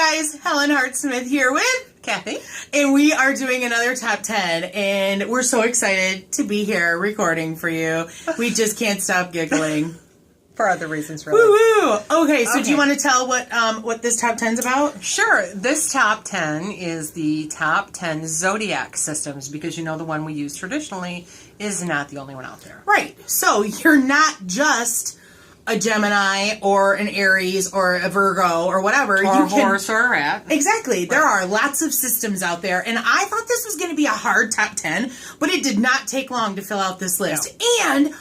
guys, Helen Hart-Smith here with Cathy. And we are doing another top 10, and we're so excited to be here recording for you. We just can't stop giggling. For other reasons, really. Woo-woo! Okay, so do you want to tell what this top 10's about? Sure. This top 10 is the top 10 Zodiac Systems, because you know the one we use traditionally is not the only one out there. Right. So you're not just a Gemini or an Aries or a Virgo or whatever. Or a horse or a rat. Exactly. Right. There are lots of systems out there, and I thought this was going to be a hard top 10, but it did not take long to fill out this list. No. And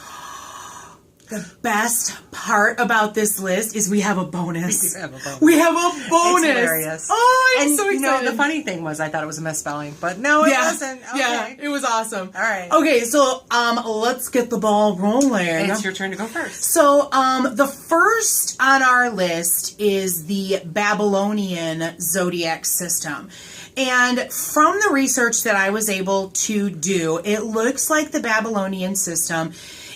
the best part about this list is we have a bonus. We have a bonus. We have a bonus. It's hilarious. Oh, I'm so excited. You know, the funny thing was I thought it was a misspelling, but no, it wasn't. Okay. Yeah, it was awesome. All right. Okay, so let's get the ball rolling. It's your turn to go first. So the first on our list is the Babylonian Zodiac System. And from the research that I was able to do, it looks like the Babylonian system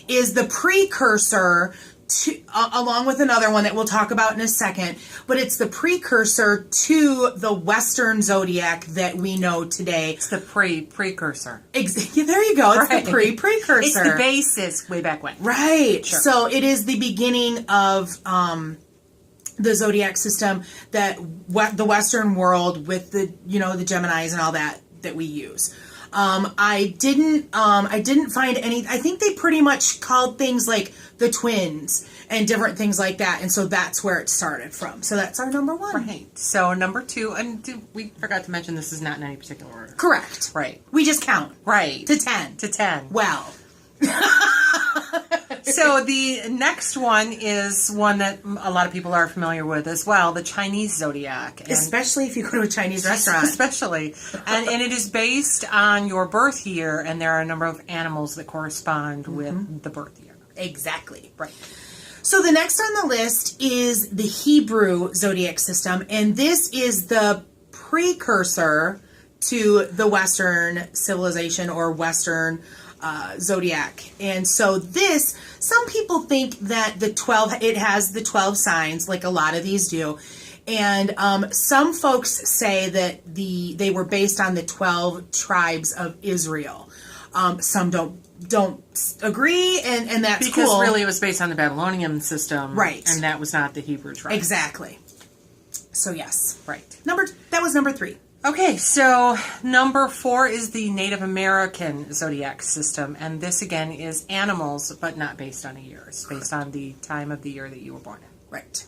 is the precursor to, along with another one that we'll talk about in a second, but it's the precursor to the Western zodiac that we know today. It's the precursor. Exactly. There you go. It's the precursor. It's the basis way back when. Right. Sure. So it is the beginning of the zodiac system that the Western world with the the Geminis and all that we use. I didn't find any. I think they pretty much called things like the twins and different things like that, and so that's where it started from. So that's our number one. Right. So number two, and we forgot to mention this is not in any particular order. Correct. Right. We just count. Right. To 10. To 10. Well. So the next one is one that a lot of people are familiar with as well, the Chinese zodiac. And especially if you go to a Chinese restaurant. Especially. And it is based on your birth year, and there are a number of animals that correspond with the birth year. Exactly. Right. So the next on the list is the Hebrew zodiac system, and this is the precursor to the Western civilization or Western zodiac. And so this, some people think that it has the 12 signs, like a lot of these do. And some folks say that they were based on the 12 tribes of Israel. Some don't agree, and that's because cool. Really it was based on the Babylonian system. Right. And that was not the Hebrew tribe. Exactly. So yes. Right. That was number 3. Okay, so number 4 is the Native American zodiac system, and this again is animals, but not based on a year. It's based on the time of the year that you were born in. Right.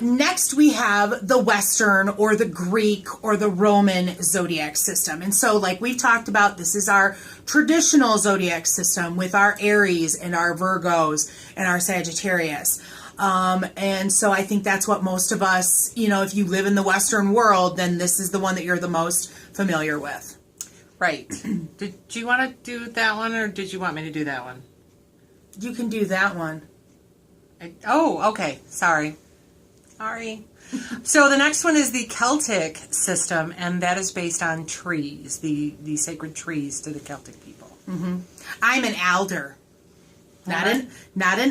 Next we have the Western or the Greek or the Roman zodiac system. And so like we've talked about, this is our traditional zodiac system with our Aries and our Virgos and our Sagittarius. And so I think that's what most of us, if you live in the Western world, then this is the one that you're the most familiar with. Right. Did you want to do that one, or did you want me to do that one? You can do that one. Okay. Sorry. So the next one is the Celtic system, and that is based on trees, the sacred trees to the Celtic people. Mm-hmm. I'm an alder. Not an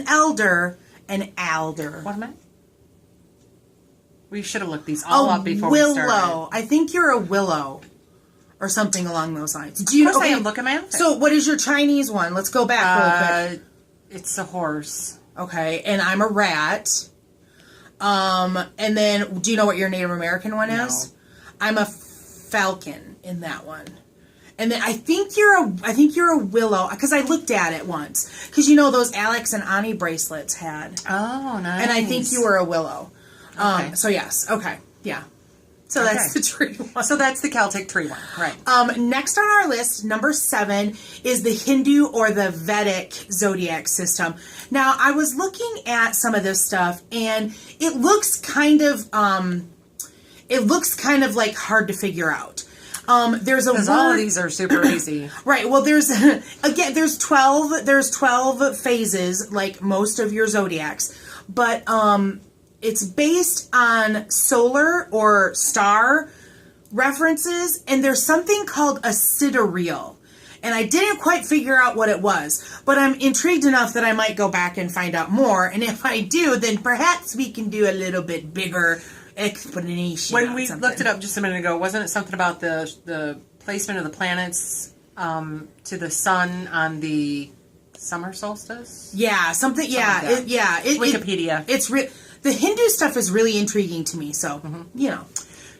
elder. An alder. What am I? We should have looked these all up before we started. Willow. I think you're a willow. Or something along those lines. Of course I am. Look at my outfit. So what is your Chinese one? Let's go back real quick. It's a horse. Okay. And I'm a rat. And then, do you know what your Native American one is? I'm a falcon in that one. And then I think you're a willow, because I looked at it once. Because those Alex and Ani bracelets had. Oh, nice. And I think you were a willow. Okay. So yes, okay, yeah. So that's the tree one. So that's the Celtic tree one, right? Next on our list, number 7, is the Hindu or the Vedic zodiac system. Now, I was looking at some of this stuff, and it looks kind of like hard to figure out. There's a word. All of these are super easy. Right. Well, there's 12 phases like most of your zodiacs, but it's based on solar or star references, and there's something called a sidereal. And I didn't quite figure out what it was, but I'm intrigued enough that I might go back and find out more. And if I do, then perhaps we can do a little bit bigger explanation. When we looked it up just a minute ago, wasn't it something about the placement of the planets to the sun on the summer solstice? Yeah, something. Yeah, Wikipedia. The Hindu stuff is really intriguing to me. So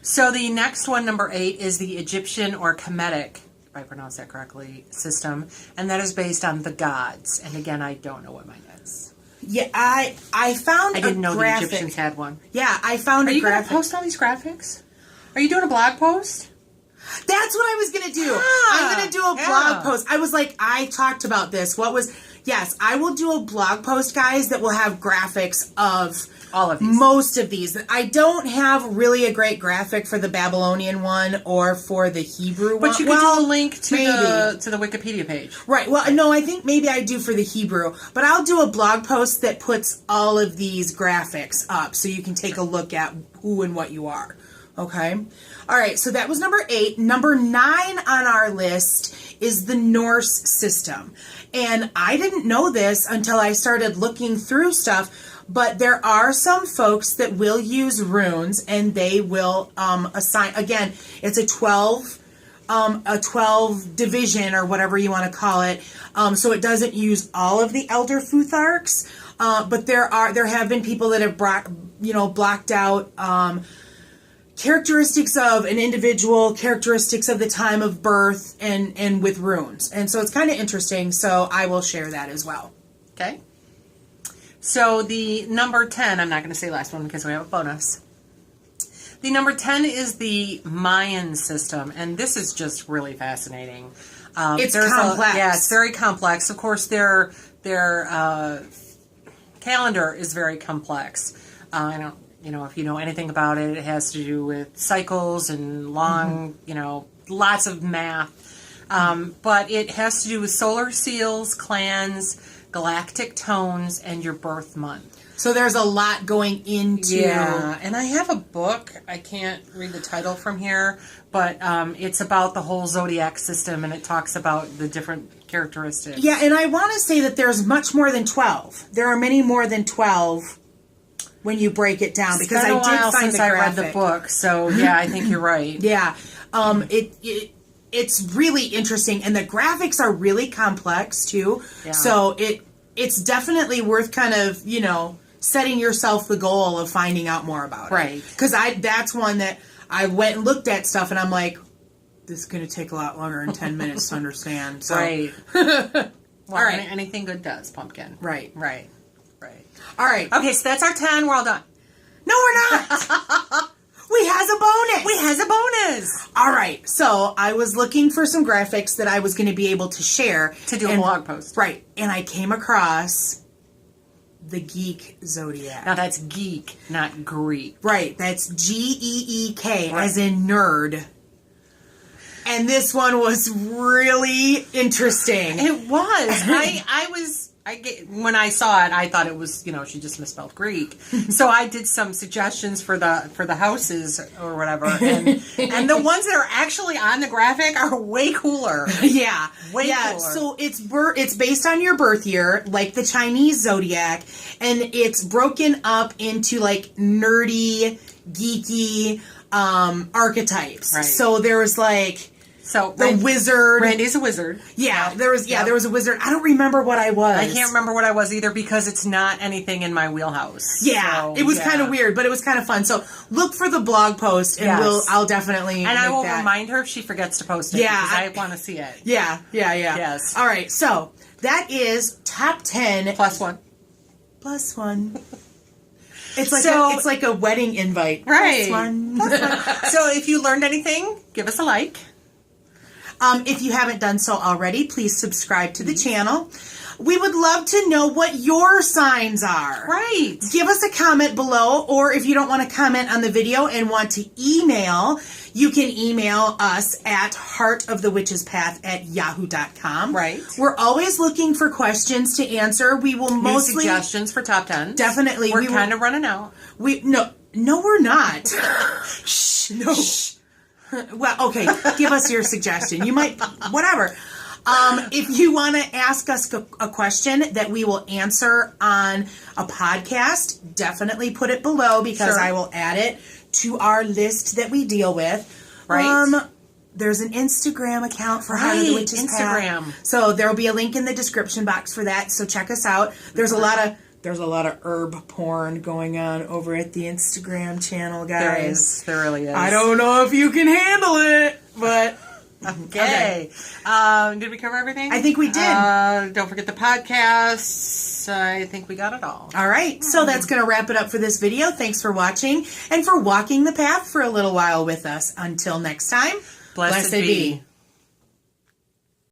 So the next one, number 8, is the Egyptian or Kemetic, if I pronounce that correctly, system, and that is based on the gods. And again, I don't know what mine is. Yeah, I found. I didn't know graphic. the Egyptians had one. Yeah, I found Are a you going graphic. to post all these graphics? Are you doing a blog post? That's what I was going to do. I'm going to do a blog post. I was like, I talked about this. Yes, I will do a blog post, guys, that will have graphics of all of these. Most of these. I don't have really a great graphic for the Babylonian one or for the Hebrew one. But you could do a link to the Wikipedia page. Right. Well, no, I think maybe I do for the Hebrew. But I'll do a blog post that puts all of these graphics up so you can take a look at who and what you are. Okay? All right, so that was number 8. Number 9 on our list is the Norse system. And I didn't know this until I started looking through stuff, but there are some folks that will use runes and they will assign, again, it's a 12 division or whatever you want to call it. So it doesn't use all of the Elder Futharks, but there have been people that have blocked out characteristics of an individual, characteristics of the time of birth, and with runes. And so it's kind of interesting, so I will share that as well. Okay. So the number 10, I'm not going to say last one because we have a bonus. The number 10 is the Mayan system, and this is just really fascinating. It's complex. It's very complex. Of course, their calendar is very complex. If you know anything about it, it has to do with cycles and long, lots of math. But it has to do with solar seals, clans, galactic tones, and your birth month. So there's a lot going into... Yeah, and I have a book. I can't read the title from here, but it's about the whole Zodiac system, and it talks about the different characteristics. Yeah, and I want to say that there's much more than 12. There are many more than 12 when you break it down, because I did find the graphic. I read the book, so yeah, I think you're right. Yeah, it's really interesting, and the graphics are really complex too. Yeah. So it's definitely worth kind of setting yourself the goal of finding out more about it. Right. Because that's one that I went and looked at stuff, and I'm like, this is going to take a lot longer than 10 minutes to understand. So. Right. Well, all right. Anything good does, Pumpkin. Right. Right. All right. Okay, so that's our 10. We're all done. No, we're not. We has a bonus. All right. So I was looking for some graphics that I was going to be able to share. To do a blog post. Right. And I came across the Geek Zodiac. Now that's geek, not Greek. Right. That's Geek, as in nerd. And this one was really interesting. It was. When I saw it, I thought it was, she just misspelled Greek. So I did some suggestions for the houses or whatever, and the ones that are actually on the graphic are way cooler. Yeah, way cooler. So it's based on your birth year, like the Chinese zodiac, and it's broken up into like nerdy, geeky archetypes. Right. So there was like. So the wizard. Randy's a wizard. Yeah, there was a wizard. I don't remember what I was. I can't remember what I was either because it's not anything in my wheelhouse. Yeah, so, it was kind of weird, but it was kind of fun. So look for the blog post, and I'll definitely. And I will remind her if she forgets to post it. Yeah, because I want to see it. Yeah. Yes. All right, so that is top 10 plus 1. Plus 1. It's like a wedding invite. Right. Plus 1. So if you learned anything, give us a like. If you haven't done so already, please subscribe to the channel. We would love to know what your signs are. Right. Give us a comment below, or if you don't want to comment on the video and want to email, you can email us at heartofthewitchespath@yahoo.com. Right. We're always looking for questions to answer. We will mostly... suggestions for top 10. Definitely. We're kind of running out. No, we're not. Shh. No. Shh. Well, okay, give us your suggestion. You might, whatever. If you want to ask us a question that we will answer on a podcast, definitely put it below because Sure. I will add it to our list that we deal with. Right. There's an Instagram account for Heart of the Right, Witch's Instagram. Path. So there will be a link in the description box for that. So check us out. There's a lot of herb porn going on over at the Instagram channel, guys. There is. There really is. I don't know if you can handle it, but Okay. Did we cover everything? I think we did. Don't forget the podcasts. I think we got it all. All right, so that's going to wrap it up for this video. Thanks for watching and for walking the path for a little while with us. Until next time, Blessed be.